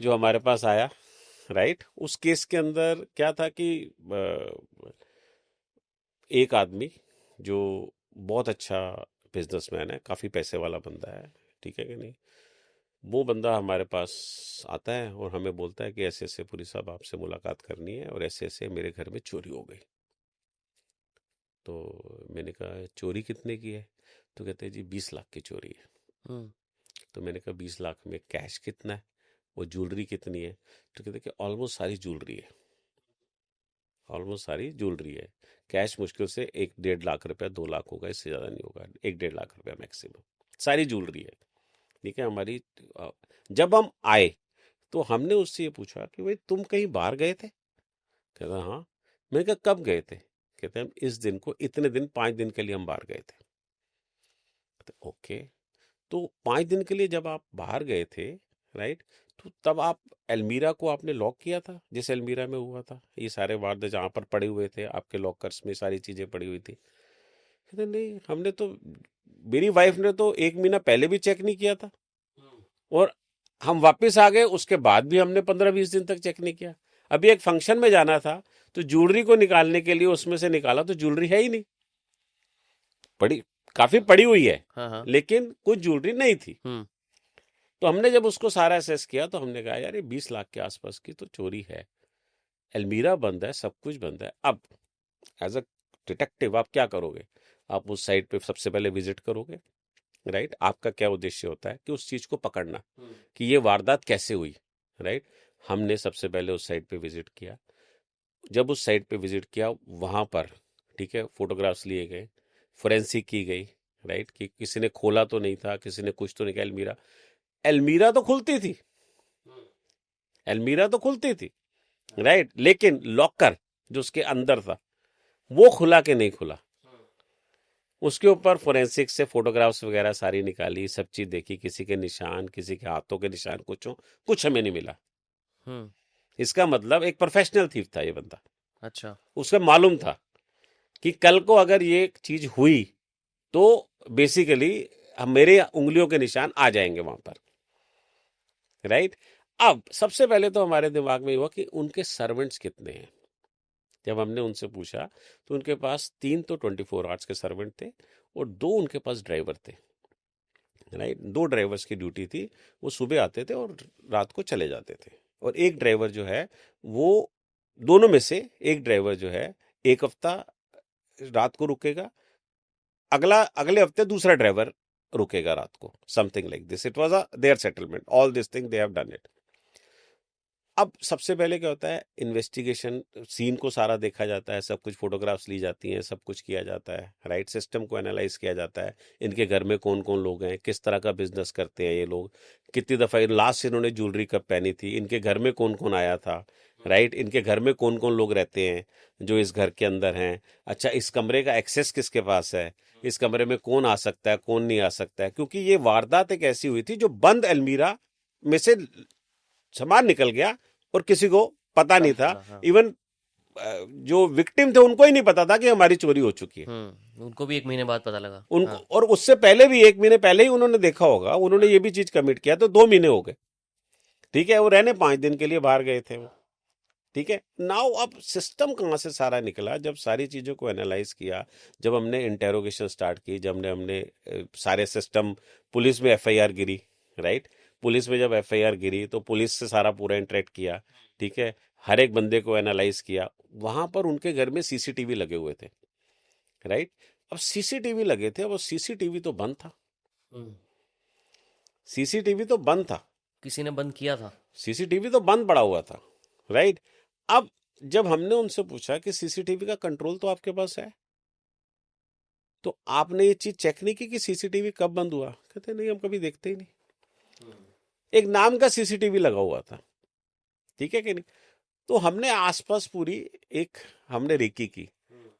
जो हमारे पास आया, राइट, उस केस के अंदर क्या था कि एक आदमी जो बहुत अच्छा बिजनेसमैन है, काफ़ी पैसे वाला बंदा है, ठीक है कि नहीं, वो बंदा हमारे पास आता है और हमें बोलता है कि ऐसे ऐसे पुलिस साहब आपसे मुलाकात करनी है और ऐसे ऐसे मेरे घर में चोरी हो गई। तो मैंने कहा चोरी कितने की है? तो कहते हैं जी 20 लाख की चोरी है। हम्म। तो मैंने कहा 20 लाख में कैश कितना है, वो ज्वेलरी कितनी है? तो कहते कि ऑलमोस्ट सारी ज्वेलरी है, ऑलमोस्ट सारी ज्वेलरी है। कैश मुश्किल से 1-1.5 लाख रुपया, 2 लाख होगा, इससे ज़्यादा नहीं होगा, 1-1.5 लाख रुपया मैक्सिमम सारी ज्वेलरी है। ठीक है हमारी। अ, जब हम आए तो हमने उससे ये पूछा कि भाई तुम कहीं बाहर गए थे? कहता हाँ। मैंने कहा कब गए थे? कहते हम इस दिन को इतने दिन 5 दिन के लिए हम बाहर गए थे। तो ओके, तो 5 दिन के लिए जब आप बाहर गए थे, राइट, तो तब आप अलमीरा को आपने लॉक किया था जिस अलमीरा में हुआ था ये सारे वारदात, जहाँ पर पड़े हुए थे आपके लॉकर्स में सारी चीजें पड़ी हुई थी? कहते नहीं, हमने तो, मेरी वाइफ ने तो 1 महीना पहले भी चेक नहीं किया था, और हम वापस आ गए उसके बाद भी हमने 15-20 दिन तक चेक नहीं किया। अभी एक फंक्शन में जाना था तो ज्वेलरी को निकालने के लिए उसमें से निकाला तो ज्वेलरी है ही नहीं, पड़ी, काफी पड़ी हुई है, हाँ हाँ। लेकिन कुछ ज्वेलरी नहीं थी। हम्म। तो हमने जब उसको सारा असेस किया तो हमने कहा यार ये 20 लाख के आसपास की तो चोरी है, अलमीरा बंद है, सब कुछ बंद है। अब एज अ डिटेक्टिव आप क्या करोगे? आप उस साइट पे सबसे पहले विजिट करोगे, राइट। आपका क्या उद्देश्य होता है कि उस चीज को पकड़ना, कि ये वारदात कैसे हुई, राइट। हमने सबसे पहले उस साइट पे विजिट किया। जब उस साइट पे विजिट किया वहां पर, ठीक है, फोटोग्राफ्स लिए गए, फोरेंसिक की गई, राइट, कि किसी ने खोला तो नहीं था, किसी ने कुछ तो नहीं किया। अलमीरा, अलमीरा तो खुलती थी, अलमीरा तो खुलती थी, राइट, लेकिन लॉकर जो उसके अंदर था वो खुला के नहीं खुला। उसके ऊपर फोरेंसिक से फोटोग्राफ्स वगैरह सारी निकाली, सब चीज देखी, किसी के निशान, किसी के हाथों के निशान, कुछ हमें नहीं मिला। हम्म। इसका मतलब एक प्रोफेशनल थीफ था ये बंदा, अच्छा। उसका मालूम था कि कल को अगर ये चीज हुई तो बेसिकली मेरे उंगलियों के निशान आ जाएंगे वहां पर, राइट। अब सबसे पहले तो हमारे दिमाग में हुआ कि उनके सर्वेंट्स कितने हैं। जब हमने उनसे पूछा तो उनके पास 3 तो 24 आवर्स के सर्वेंट थे और 2 उनके पास ड्राइवर थे, राइट। 2 ड्राइवर्स की ड्यूटी थी, वो सुबह आते थे और रात को चले जाते थे। और एक ड्राइवर जो है वो, दोनों में से एक ड्राइवर जो है एक हफ्ता रात को रुकेगा, अगले हफ्ते दूसरा ड्राइवर रुकेगा रात को, something like this. It was a there settlement, all this thing they have done it. अब सबसे पहले क्या होता है, इन्वेस्टिगेशन, सीन को सारा देखा जाता है, सब कुछ फोटोग्राफ्स ली जाती हैं, सब कुछ किया जाता है, राइट। सिस्टम को एनालाइज किया जाता है, इनके घर में कौन कौन लोग हैं, किस तरह का बिजनेस करते हैं ये लोग, कितनी दफा लास्ट इन्होंने ज्वेलरी कब पहनी थी, इनके घर में कौन कौन आया था, राइट, इनके घर में कौन कौन लोग रहते हैं जो इस घर के अंदर हैं। अच्छा, इस कमरे का एक्सेस किसके पास है, इस कमरे में कौन आ सकता है कौन नहीं आ सकता है, क्योंकि ये वारदात एक ऐसी हुई थी जो बंद अलमीरा में से सामान निकल गया और किसी को पता पता नहीं नहीं था। चला, हाँ। इवन जो विक्टिम थे उनको ही नहीं पता था कि हमारी चोरी हो चुकी है। उनको भी 1 महीने बाद पता लगा, उनको, हाँ। और उससे पहले भी 1 महीने पहले ही उन्होंने देखा होगा, उन्होंने ये भी चीज कमिट किया, तो 2 महीने हो गए। ठीक है, वो रहने 5 दिन के लिए बाहर गए थे वो। ठीक है, नाउ अब सिस्टम कहाँ से सारा निकला, जब सारी चीजों को एनालाइज किया, जब हमने इंटेरोगेशन स्टार्ट की, जब हमने हमने सारे सिस्टम, पुलिस में एफआईआर गिरी, राइट। पुलिस में जब एफआईआर गिरी तो पुलिस से सारा पूरा इंटरेक्ट किया, ठीक है, हर एक बंदे को एनालाइज किया। वहां पर उनके घर में सीसीटीवी लगे हुए थे, राइट। अब सीसीटीवी लगे थे, अब सीसीटीवी तो बंद था, हम्म। सीसीटीवी तो बंद था, किसी ने बंद किया था। सीसीटीवी तो बंद पड़ा हुआ था, राइट। अब जब हमने उनसे पूछा कि सीसीटीवी का कंट्रोल तो आपके पास है, तो आपने ये चीज चेक नहीं की कि सीसीटीवी कब बंद हुआ? कहते नहीं, हम कभी देखते ही नहीं। एक नाम का सीसीटीवी लगा हुआ था, ठीक है कि नहीं। तो हमने आसपास पूरी एक, हमने रेकी की,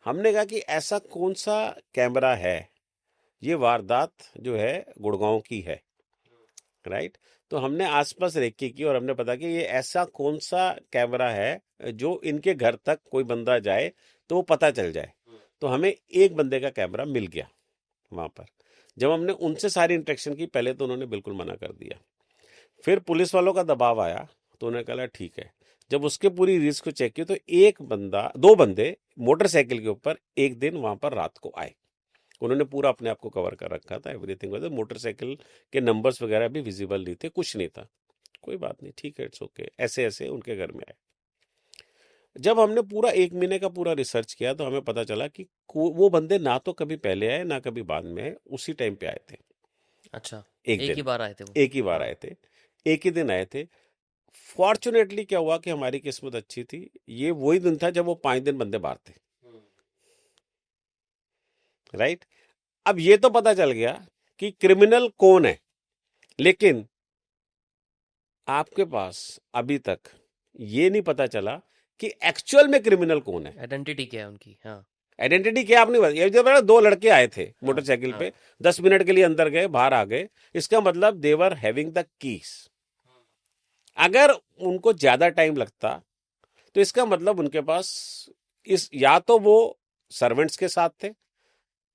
हमने कहा कि ऐसा कौन सा कैमरा है, ये वारदात जो है गुड़गांव की है, राइट। तो हमने आसपास रेकी की और हमने पता कि ये ऐसा कौन सा कैमरा है जो इनके घर तक कोई बंदा जाए तो वो पता चल जाए। तो हमें एक बंदे का कैमरा मिल गया वहां पर। जब हमने उनसे सारी इंटरेक्शन की, पहले तो उन्होंने बिल्कुल मना कर दिया, फिर पुलिस वालों का दबाव आया तो उन्होंने कहा ठीक है। जब उसके पूरी रील्स को चेक किया तो एक बंदा, दो बंदे मोटरसाइकिल के ऊपर एक दिन वहां पर रात को आए। उन्होंने पूरा अपने आप को कवर कर रखा था, एवरीथिंग वाज, मोटरसाइकिल के नंबर्स वगैरह भी विजिबल नहीं थे, कुछ नहीं था। कोई बात नहीं, ठीक है, इट्स ओके। ऐसे ऐसे उनके घर में आए। जब हमने पूरा 1 महीने का पूरा रिसर्च किया तो हमें पता चला कि वो बंदे ना तो कभी पहले आए ना कभी बाद में आए, उसी टाइम पे आए थे। अच्छा, एक एक ही दिन, बार आए थे वो। एक ही बार हाँ। आए थे, एक ही दिन आए थे। फॉर्चुनेटली क्या हुआ कि हमारी किस्मत अच्छी थी, ये वही दिन था जब वो 5 दिन बंदे बाहर थे, राइट। अब ये तो पता चल गया कि क्रिमिनल कौन है, लेकिन आपके पास अभी तक ये नहीं पता चला कि एक्चुअल में क्रिमिनल कौन है। आइडेंटिटी क्या है उनकी? हाँ। आइडेंटिटी क्या आपने बताया, ये जो बड़ा दो लड़के आए थे हाँ। मोटरसाइकिल हाँ। पे, 10 मिनट के लिए अंदर गए, बाहर आ गए, इसका मतलब देवर हैविंग द कीज। अगर उनको ज्यादा टाइम लगता तो इसका मतलब उनके पास इस, या तो वो सर्वेंट्स के साथ थे,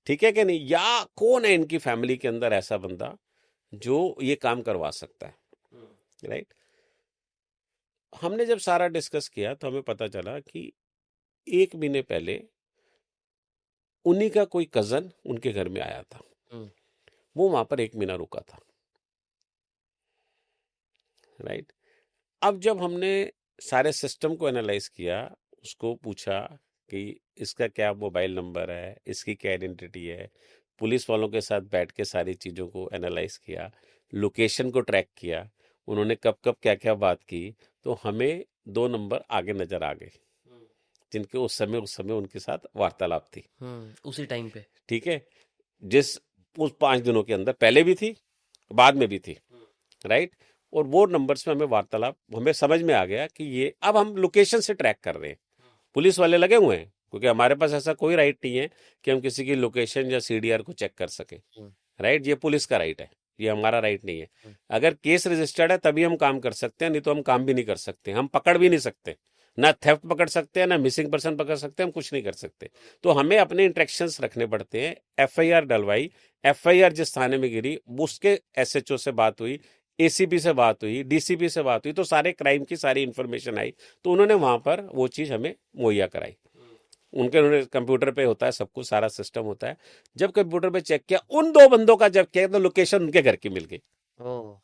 ठीक है कि नहीं, या कौन है इनकी फैमिली के अंदर ऐसा बंदा जो ये काम करवा सकता है, राइट। हमने जब सारा डिस्कस किया तो हमें पता चला कि 1 महीने पहले उन्हीं का कोई कजन उनके घर में आया था, हम्म। वो वहां पर 1 महीना रुका था, राइट। अब जब हमने सारे सिस्टम को एनालाइज किया, उसको पूछा कि इसका क्या मोबाइल नंबर है, इसकी क्या आइडेंटिटी है, पुलिस वालों के साथ बैठ के सारी चीज़ों को एनालाइज किया, लोकेशन को ट्रैक किया, उन्होंने कब कब क्या क्या बात की, तो हमें 2 नंबर आगे नजर आ गए जिनके उस समय उनके साथ वार्तालाप थी, उसी टाइम पे। ठीक है। जिस उस 5 दिनों के अंदर पहले भी थी, बाद में भी थी, राइट। और वो नंबर्स में हमें वार्तालाप, हमें समझ में आ गया कि ये, अब हम लोकेशन से ट्रैक कर रहे हैं, पुलिस वाले लगे हुए हैं, क्योंकि हमारे पास ऐसा कोई राइट नहीं है कि हम किसी की लोकेशन या सीडीआर को चेक कर सके, हम्म। राइट। ये पुलिस का राइट है, ये हमारा राइट नहीं है। हम्म। अगर केस रजिस्टर्ड है तभी हम काम कर सकते हैं, नहीं तो हम काम भी नहीं कर सकते, हम पकड़ भी नहीं सकते, ना थेफ्ट पकड़ सकते हैं, ना मिसिंग पर्सन पकड़ सकते हैं, हम कुछ नहीं कर सकते। तो हमें अपने इंट्रैक्शंस रखने पड़ते हैं। एफआईआर डलवाई, एफआईआर जिस थाने में गिरी उसके एसएचओ से बात हुई, एसीपी से बात हुई, डीसीपी से बात हुई, तो सारे क्राइम की सारी इंफॉर्मेशन आई, तो उन्होंने वहां पर वो चीज हमें मुहैया कराई। उन्होंने कंप्यूटर पे होता है सब कुछ, सारा सिस्टम होता है। जब कंप्यूटर पे चेक किया, उन दो बंदों का जब किया तो लोकेशन उनके घर की मिल गई, ओह।